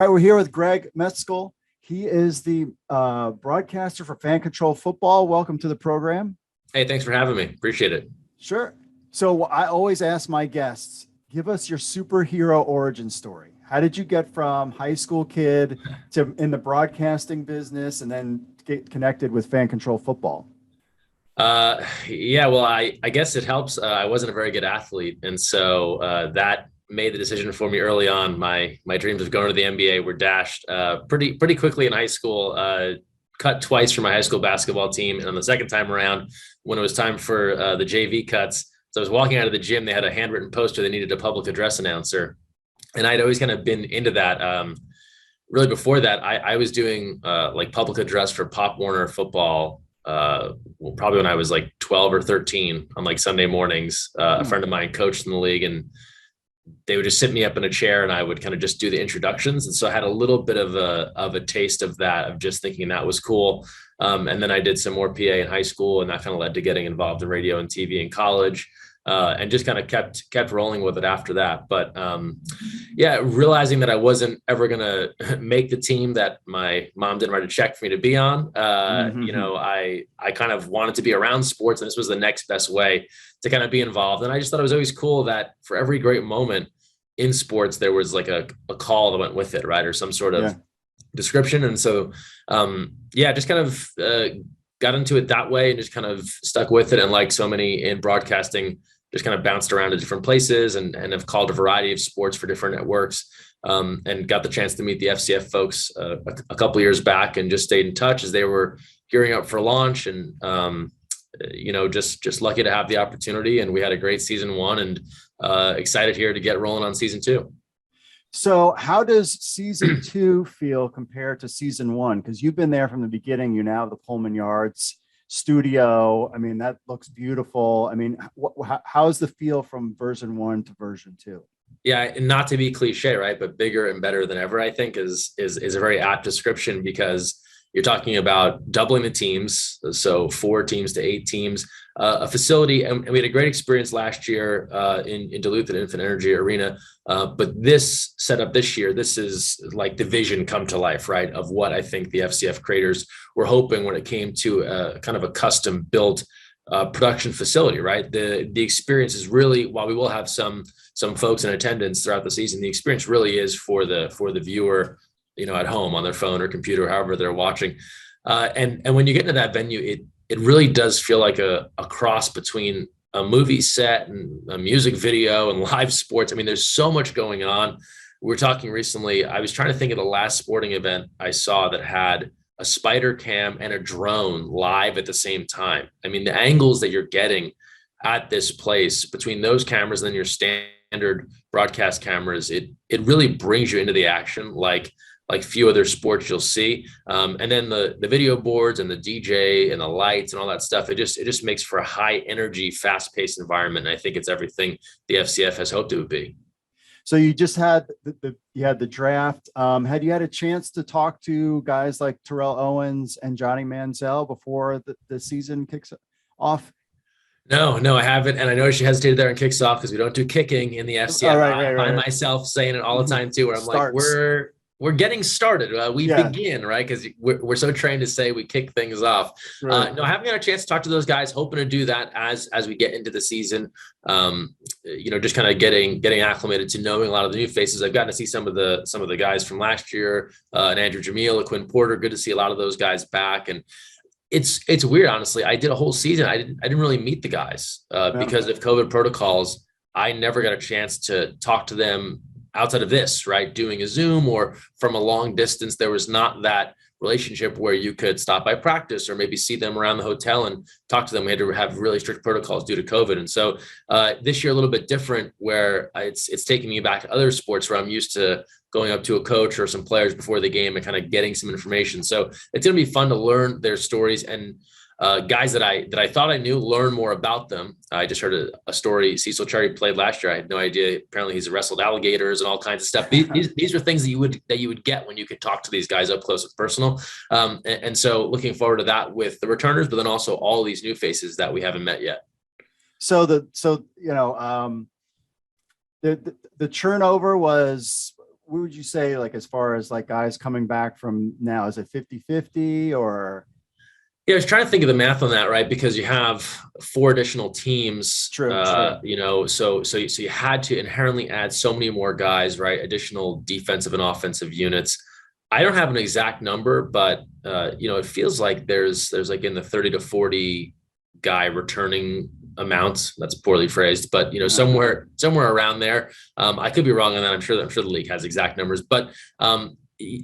All right, we're here with Greg Mescall. He is the broadcaster for Fan Control Football. Welcome to the program. Hey, thanks for having me. Appreciate it. Sure. So I always ask my guests, give us your superhero origin story. How did you get from high school kid to in the broadcasting business and then get connected with Fan Control Football? Well, I guess it helps. I wasn't a very good athlete. And so that made the decision for me early on. My dreams of going to the NBA were dashed pretty quickly in high school. Cut twice from my high school basketball team. And on the second time around, when it was time for the JV cuts, so I was walking out of the gym, they had a handwritten poster. They needed a public address announcer. And I'd always kind of been into that. Really before that, I was doing like public address for Pop Warner football. Probably when I was like 12 or 13 on like Sunday mornings. A friend of mine coached in the league, and they would just sit me up in a chair and I would kind of just do the introductions. And so I had a little bit of a taste of that, of just thinking that was cool. And then I did some more PA in high school, and that kind of led to getting involved in radio and TV in college. And just kind of kept rolling with it after that. But realizing that I wasn't ever going to make the team that my mom didn't write a check for me to be on, I kind of wanted to be around sports, and this was the next best way to kind of be involved. And I just thought it was always cool that for every great moment in sports, there was like a call that went with it, right? Or some sort of description. And so, just kind of got into it that way and just kind of stuck with it. And like so many in broadcasting, just kind of bounced around to different places and have called a variety of sports for different networks, and got the chance to meet the FCF folks a couple years back, and just stayed in touch as they were gearing up for launch. And, just lucky to have the opportunity. And we had a great season one, and excited here to get rolling on season two. So how does season two feel compared to season one? Because you've been there from the beginning. You now have the Pullman Yards studio. I mean, that looks beautiful. I mean, how's the feel from version one to version two? Yeah, and not to be cliche, right? But bigger and better than ever, I think is a very apt description, because you're talking about doubling the teams. So 4 teams to 8 teams, a facility. And we had a great experience last year in Duluth at Infinite Energy Arena. But this setup this year, this is like the vision come to life, right? Of what I think the FCF creators were hoping when it came to kind of a custom built production facility, right? The experience is really, while we will have some folks in attendance throughout the season, the experience really is for the viewer, at home on their phone or computer, however they're watching. And when you get into that venue, it really does feel like a cross between a movie set and a music video and live sports. I mean, there's so much going on. We were talking recently, I was trying to think of the last sporting event I saw that had a spider cam and a drone live at the same time. I mean, the angles that you're getting at this place between those cameras and then your standard broadcast cameras, it really brings you into the action like few other sports you'll see. And then the video boards and the DJ and the lights and all that stuff, it just makes for a high energy, fast-paced environment. And I think it's everything the FCF has hoped it would be. So you just had the draft. Had you had a chance to talk to guys like Terrell Owens and Johnny Manziel before the season kicks off? No, I haven't. And I know she hesitated there and kicks off because we don't do kicking in the FCF. I find myself saying it all the time too, where I'm like, we're getting started. We begin, right? Because we're so trained to say we kick things off. Right. No, I haven't got a chance to talk to those guys. Hoping to do that as we get into the season. Just kind of getting acclimated to knowing a lot of the new faces. I've gotten to see some of the guys from last year, and Andrew Jamil, Quinn Porter. Good to see a lot of those guys back. And it's weird, honestly. I did a whole season. I didn't really meet the guys because of COVID protocols. I never got a chance to talk to them outside of this, right? Doing a Zoom or from a long distance. There was not that relationship where you could stop by practice or maybe see them around the hotel and talk to them. We had to have really strict protocols due to COVID. And so this year, a little bit different, where it's taking me back to other sports where I'm used to going up to a coach or some players before the game and kind of getting some information. So it's going to be fun to learn their stories and guys that I thought I knew, learn more about them. I just heard a story. Cecil Cherry played last year. I had no idea. Apparently he's wrestled alligators and all kinds of stuff. These are things that you would get when you could talk to these guys up close and personal. And so looking forward to that with the returners, but then also all these new faces that we haven't met yet. So the turnover was what would you say, like, as far as like guys coming back from now, is it 50-50 or? Yeah, I was trying to think of the math on that, right? Because you have 4 additional teams, True. so you had to inherently add so many more guys, right? Additional defensive and offensive units. I don't have an exact number, but it feels like there's like in the 30 to 40 guy returning amounts. That's poorly phrased, but somewhere around there. I could be wrong on that. I'm sure the league has exact numbers, but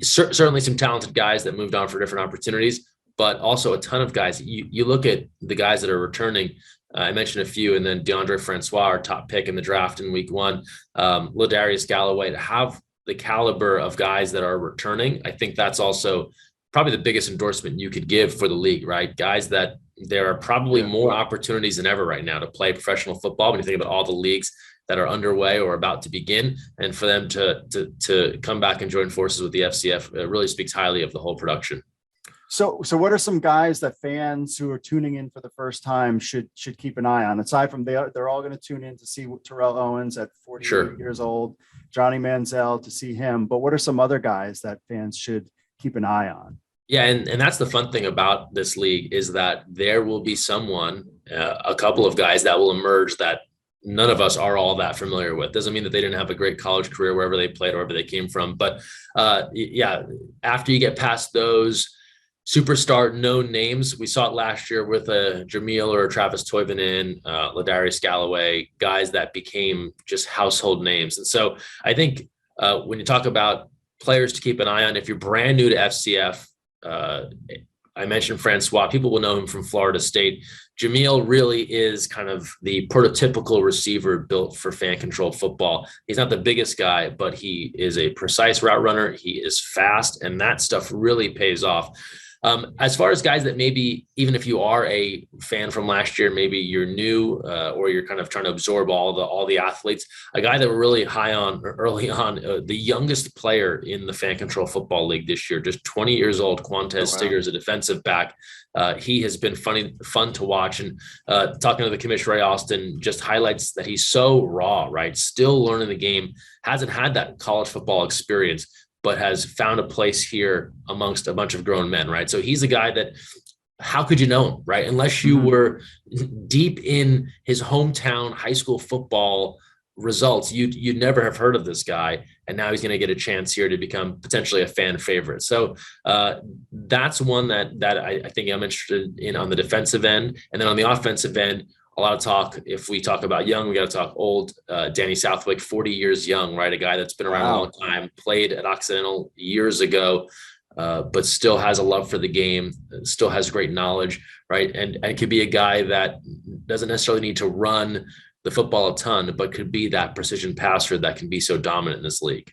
certainly some talented guys that moved on for different opportunities. But also a ton of guys. You look at the guys that are returning. I mentioned a few, and then DeAndre Francois, our top pick in the draft in week 1, Ladarius Galloway, to have the caliber of guys that are returning. I think that's also probably the biggest endorsement you could give for the league, right? Guys that there are probably more opportunities than ever right now to play professional football. When you think about all the leagues that are underway or about to begin, and for them to come back and join forces with the FCF, it really speaks highly of the whole production. So what are some guys that fans who are tuning in for the first time should keep an eye on? Aside from they're all going to tune in to see Terrell Owens at 48 years old, Johnny Manziel, to see him. But what are some other guys that fans should keep an eye on? Yeah, and that's the fun thing about this league is that there will be someone, a couple of guys that will emerge that none of us are all that familiar with. Doesn't mean that they didn't have a great college career wherever they played or wherever they came from. But after you get past those superstar known names, we saw it last year with a Jamil or a Travis Toivonen, Ladarius Galloway, guys that became just household names. And so I think when you talk about players to keep an eye on, if you're brand new to FCF, I mentioned Francois. People will know him from Florida State. Jamil really is kind of the prototypical receiver built for fan-controlled football. He's not the biggest guy, but he is a precise route runner. He is fast, and that stuff really pays off. As far as guys that maybe, even if you are a fan from last year, maybe you're new or you're kind of trying to absorb all the athletes, a guy that we're really high on early on, the youngest player in the Fan Control Football League this year, just 20 years old, Quantez Stigger is a defensive back. He has been fun to watch. And talking to the commissioner, Ray Austin, just highlights that he's so raw, right? Still learning the game, hasn't had that college football experience, but has found a place here amongst a bunch of grown men, right? So he's a guy that, how could you know him, right? Unless you were deep in his hometown high school football results, you'd never have heard of this guy. And now he's going to get a chance here to become potentially a fan favorite. So that's one that I think I'm interested in on the defensive end. And then on the offensive end, a lot of talk. If we talk about young, we got to talk old. Danny Southwick, 40 years young, right? A guy that's been around a long time, played at Occidental years ago, but still has a love for the game, still has great knowledge, right? And could be a guy that doesn't necessarily need to run the football a ton, but could be that precision passer that can be so dominant in this league.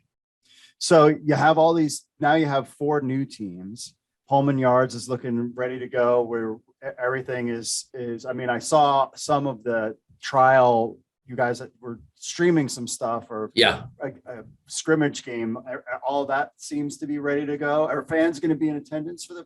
So you have all these, now you have 4 new teams. Pullman Yards is looking ready to go, where everything is, I mean, I saw some of the trial, you guys that were streaming some stuff, or a scrimmage game, all that seems to be ready to go. Are fans going to be in attendance for the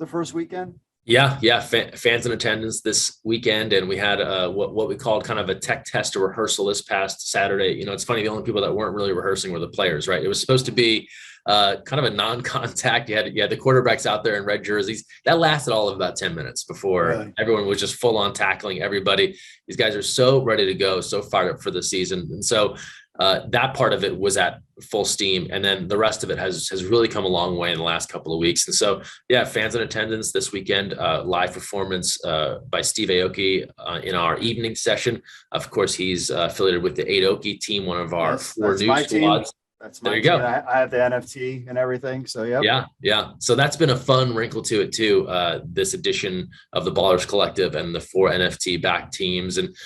first weekend? Yeah. Fans in attendance this weekend. And we had what we called kind of a tech test or rehearsal this past Saturday. It's funny, the only people that weren't really rehearsing were the players, right? It was supposed to be kind of a non-contact. You had the quarterbacks out there in red jerseys. That lasted all of about 10 minutes before everyone was just full on tackling everybody. These guys are so ready to go, so fired up for the season. And so that part of it was at full steam. And then the rest of it has really come a long way in the last couple of weeks. And so, fans in attendance this weekend, live performance by Steve Aoki in our evening session. Of course, he's affiliated with the Aoki team, one of our 4 new squads. That's my team. I have the NFT and everything. So yeah. So that's been a fun wrinkle to it too. This edition of the Ballers Collective and the 4 NFT backed teams, and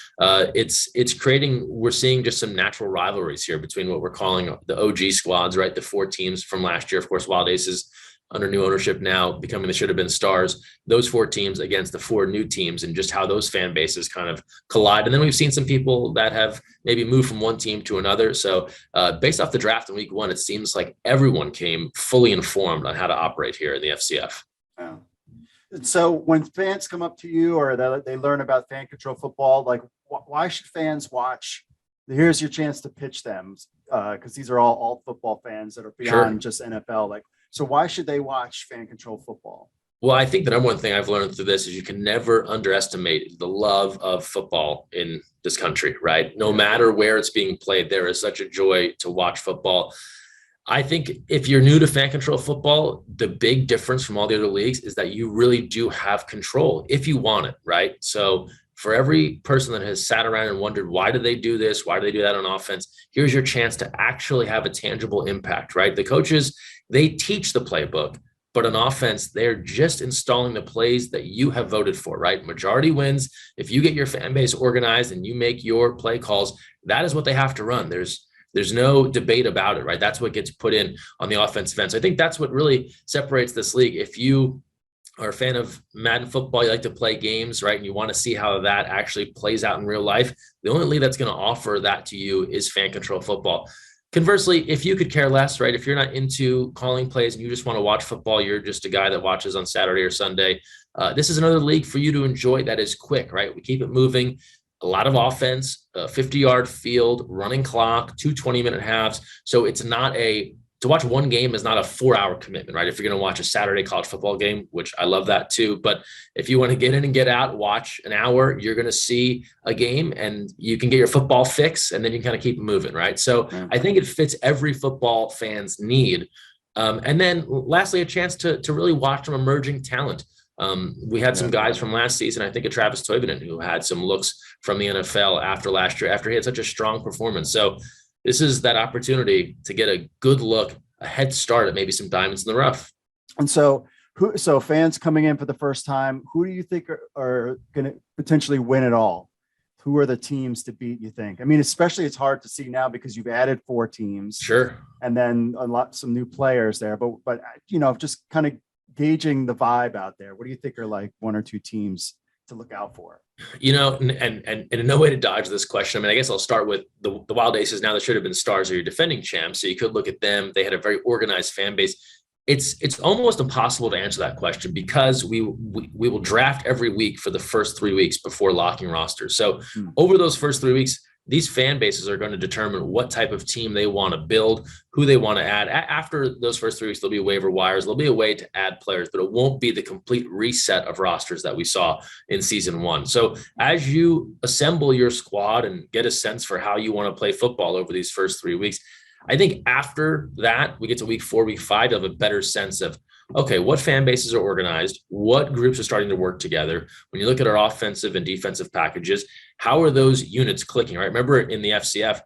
it's creating. We're seeing just some natural rivalries here between what we're calling the OG squads, right? The 4 teams from last year. Of course, Wild Aces under new ownership now becoming the should have been stars. Those 4 teams against the 4 new teams, and just how those fan bases kind of collide. And then we've seen some people that have maybe moved from one team to another. So based off the draft in week 1, it seems like everyone came fully informed on how to operate here in the FCF. Yeah. So when fans come up to you or they learn about Fan Control Football, like why should fans watch? Here's your chance to pitch them. because these are all football fans that are beyond just NFL. Like, so why should they watch fan control football? Well, I think the number one thing I've learned through this is you can never underestimate the love of football in this country, right? No matter where it's being played, there is such a joy to watch football. I think if you're new to fan control football, the big difference from all the other leagues is that you really do have control if you want it, right? So for every person that has sat around and wondered, why do they do this? Why do they do that on offense? Here's your chance to actually have a tangible impact, right? The coaches, they teach the playbook, but on offense, they're just installing the plays that you have voted for, right? Majority wins. If you get your fan base organized and you make your play calls, that is what they have to run. There's no debate about it, right? That's what gets put in on the offensive end. So I think that's what really separates this league. If you are a fan of Madden football, you like to play games, right? And you want to see how that actually plays out in real life, the only league that's going to offer that to you is fan control football. Conversely, if you could care less, right? If you're not into calling plays and you just want to watch football, you're just a guy that watches on Saturday or Sunday. This is another league for you to enjoy that is quick, right? We keep it moving. A lot of offense, a 50-yard field, running clock, 2 20-minute halves. So it's not to watch one game is not a 4-hour commitment, right? If you're going to watch a Saturday college football game, which I love that too. But if you want to get in and get out, watch an hour, you're going to see a game and you can get your football fix and then you can kind of keep it moving, right? So I think it fits every football fan's need. And then lastly, a chance to really watch some emerging talent. We had some guys from last season, I think of Travis Toivonen, who had some looks from the NFL after last year, after he had such a strong performance. So this is that opportunity to get a good look, a head start at maybe some diamonds in the rough. And so fans coming in for the first time, who do you think are going to potentially win it all? Who are the teams to beat, you think? I mean, especially it's hard to see now because you've added 4 teams. Sure. And then some new players there, but just kind of gauging the vibe out there. What do you think are like 1 or 2 teams to look out for? And in no way to dodge this question. I mean, I guess I'll start with the Wild Aces. Now, that should have been Stars, or your defending champs. So you could look at them. They had a very organized fan base. It's almost impossible to answer that question because we will draft every week for the first 3 weeks before locking rosters. So over those first 3 weeks, these fan bases are going to determine what type of team they want to build, who they want to add. After those first 3 weeks, there'll be waiver wires. There'll be a way to add players, but it won't be the complete reset of rosters that we saw in season 1. So as you assemble your squad and get a sense for how you want to play football over these first 3 weeks, I think after that, we get to week 4, week 5, you'll have a better sense of, okay, what fan bases are organized? What groups are starting to work together? When you look at our offensive and defensive packages, how are those units clicking, right? Remember in the FCF,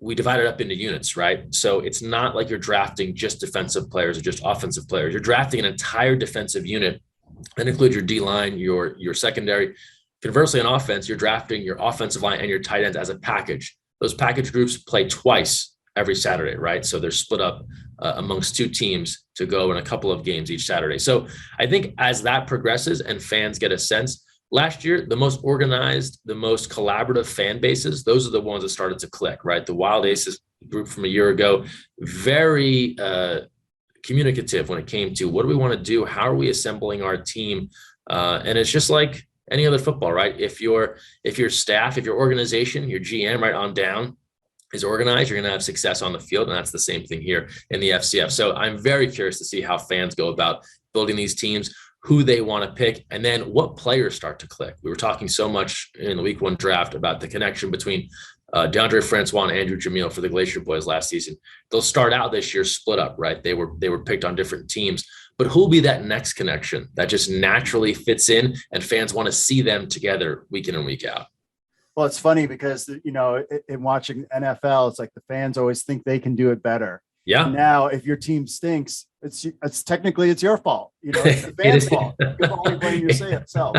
we divided up into units, right? So it's not like you're drafting just defensive players or just offensive players. You're drafting an entire defensive unit that includes your D-line, your secondary. Conversely, on offense, you're drafting your offensive line and your tight ends as a package. Those package groups play twice every Saturday, right? So they're split up amongst 2 teams to go in a couple of games each Saturday. So I think as that progresses and fans get a sense, last year, the most organized, the most collaborative fan bases, those are the ones that started to click, right? The Wild Aces group from a year ago, very communicative when it came to what do we want to do? How are we assembling our team? And it's just like any other football, right? If your staff, if your organization, your GM right on down is organized, you're going to have success on the field. And that's the same thing here in the FCF. So I'm very curious to see how fans go about building these teams, who they want to pick, and then what players start to click. We were talking so much in the week 1 draft about the connection between DeAndre Francois and Andrew Jamil for the Glacier Boys last season. They'll start out this year split up, right? They were picked on different teams, but who'll be that next connection that just naturally fits in and fans want to see them together week in and week out? Well, it's funny because, in watching NFL, it's like the fans always think they can do it better. Yeah. And now, if your team stinks, it's technically it's your fault. It's the fans' fault. You're only blaming yourself.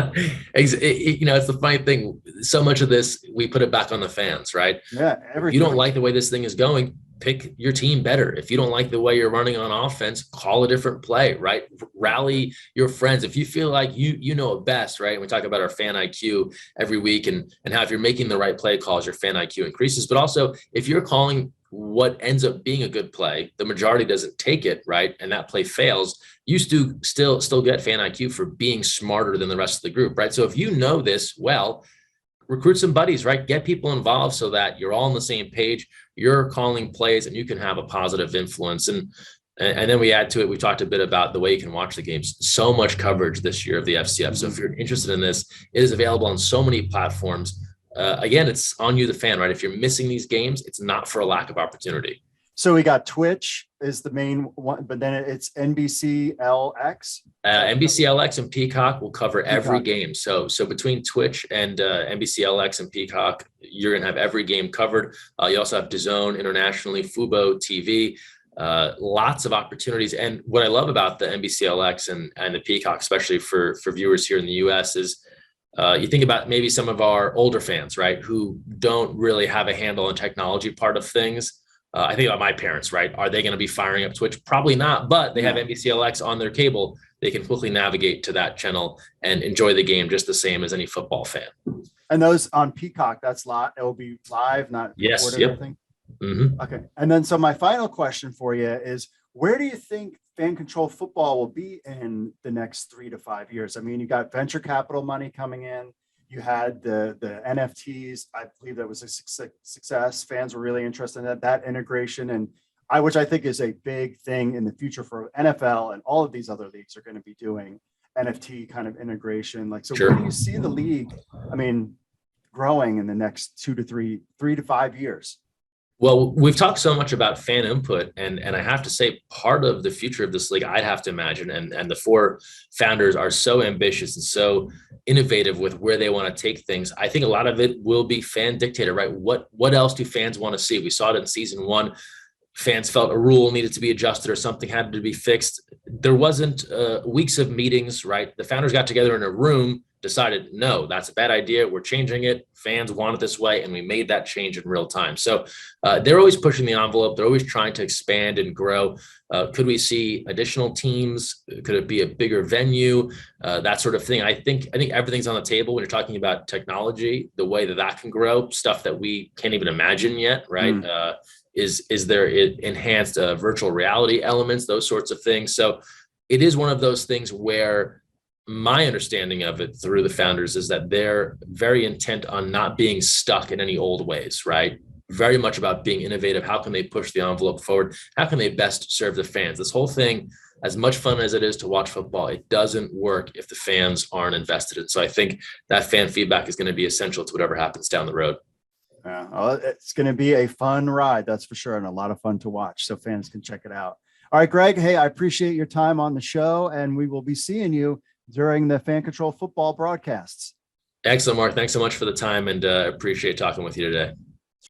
It's the funny thing. So much of this, we put it back on the fans, right? Yeah. If you don't like the way this thing is going, pick your team better. If you don't like the way you're running on offense, call a different play, right? Rally your friends. If you feel like you know it best, right? And we talk about our fan IQ every week and how if you're making the right play calls, your fan IQ increases. But also, if you're calling what ends up being a good play, the majority doesn't take it, right? And that play fails, you still get fan IQ for being smarter than the rest of the group, right? So if you know this well, recruit some buddies, right? Get people involved so that you're all on the same page. You're calling plays and you can have a positive influence. And then we add to it, we talked a bit about the way you can watch the games. So much coverage this year of the FCF. So if you're interested in this, it is available on so many platforms. Again, it's on you, the fan, right? If you're missing these games, it's not for a lack of opportunity. So we got Twitch is the main one, but then it's NBCLX. NBCLX and Peacock will cover every game. So between Twitch and NBCLX and Peacock, you're going to have every game covered. You also have DAZN internationally, Fubo TV, lots of opportunities. And what I love about the NBCLX and the Peacock, especially for viewers here in the US, is you think about maybe some of our older fans, right, who don't really have a handle on technology part of things. I think about my parents, right? Are they going to be firing up Twitch? Probably not, but they have NBCLX on their cable. They can quickly navigate to that channel and enjoy the game just the same as any football fan. And those on Peacock, that's live. It will be live, not recorded or anything. Mm-hmm. Okay. And then, so my final question for you is, where do you think fan control football will be in the next 3 to 5 years? I mean, you got venture capital money coming in. You had the NFTs. I believe that was a success. Fans were really interested in that integration, and which I think is a big thing in the future for NFL, and all of these other leagues are going to be doing NFT kind of integration. Like, so where do you see the league, I mean, growing in the next 3 to 5 years? Well, we've talked so much about fan input, and I have to say, part of the future of this league, I'd have to imagine, and the 4 founders are so ambitious and so innovative with where they want to take things. I think a lot of it will be fan dictated, right? What else do fans want to see? We saw it in season 1. Fans felt a rule needed to be adjusted or something had to be fixed. There wasn't weeks of meetings, right? The founders got together in a room, decided, no, that's a bad idea. We're changing it. Fans want it this way. And we made that change in real time. So they're always pushing the envelope. They're always trying to expand and grow. Could we see additional teams? Could it be a bigger venue? That sort of thing. I think everything's on the table when you're talking about technology, the way that can grow, stuff that we can't even imagine yet, right? Is there enhanced virtual reality elements, those sorts of things. So it is one of those things where my understanding of it through the founders is that they're very intent on not being stuck in any old ways, right? Very much about being innovative. How can they push the envelope forward? How can they best serve the fans? This whole thing, as much fun as it is to watch football, it doesn't work if the fans aren't invested in. So I think that fan feedback is going to be essential to whatever happens down the road. Yeah, well, it's going to be a fun ride, that's for sure, and a lot of fun to watch. So fans can check it out. All right, Greg. Hey, I appreciate your time on the show, and we will be seeing you during the Fan Control football broadcasts. Excellent, Mark. Thanks so much for the time, and appreciate talking with you today.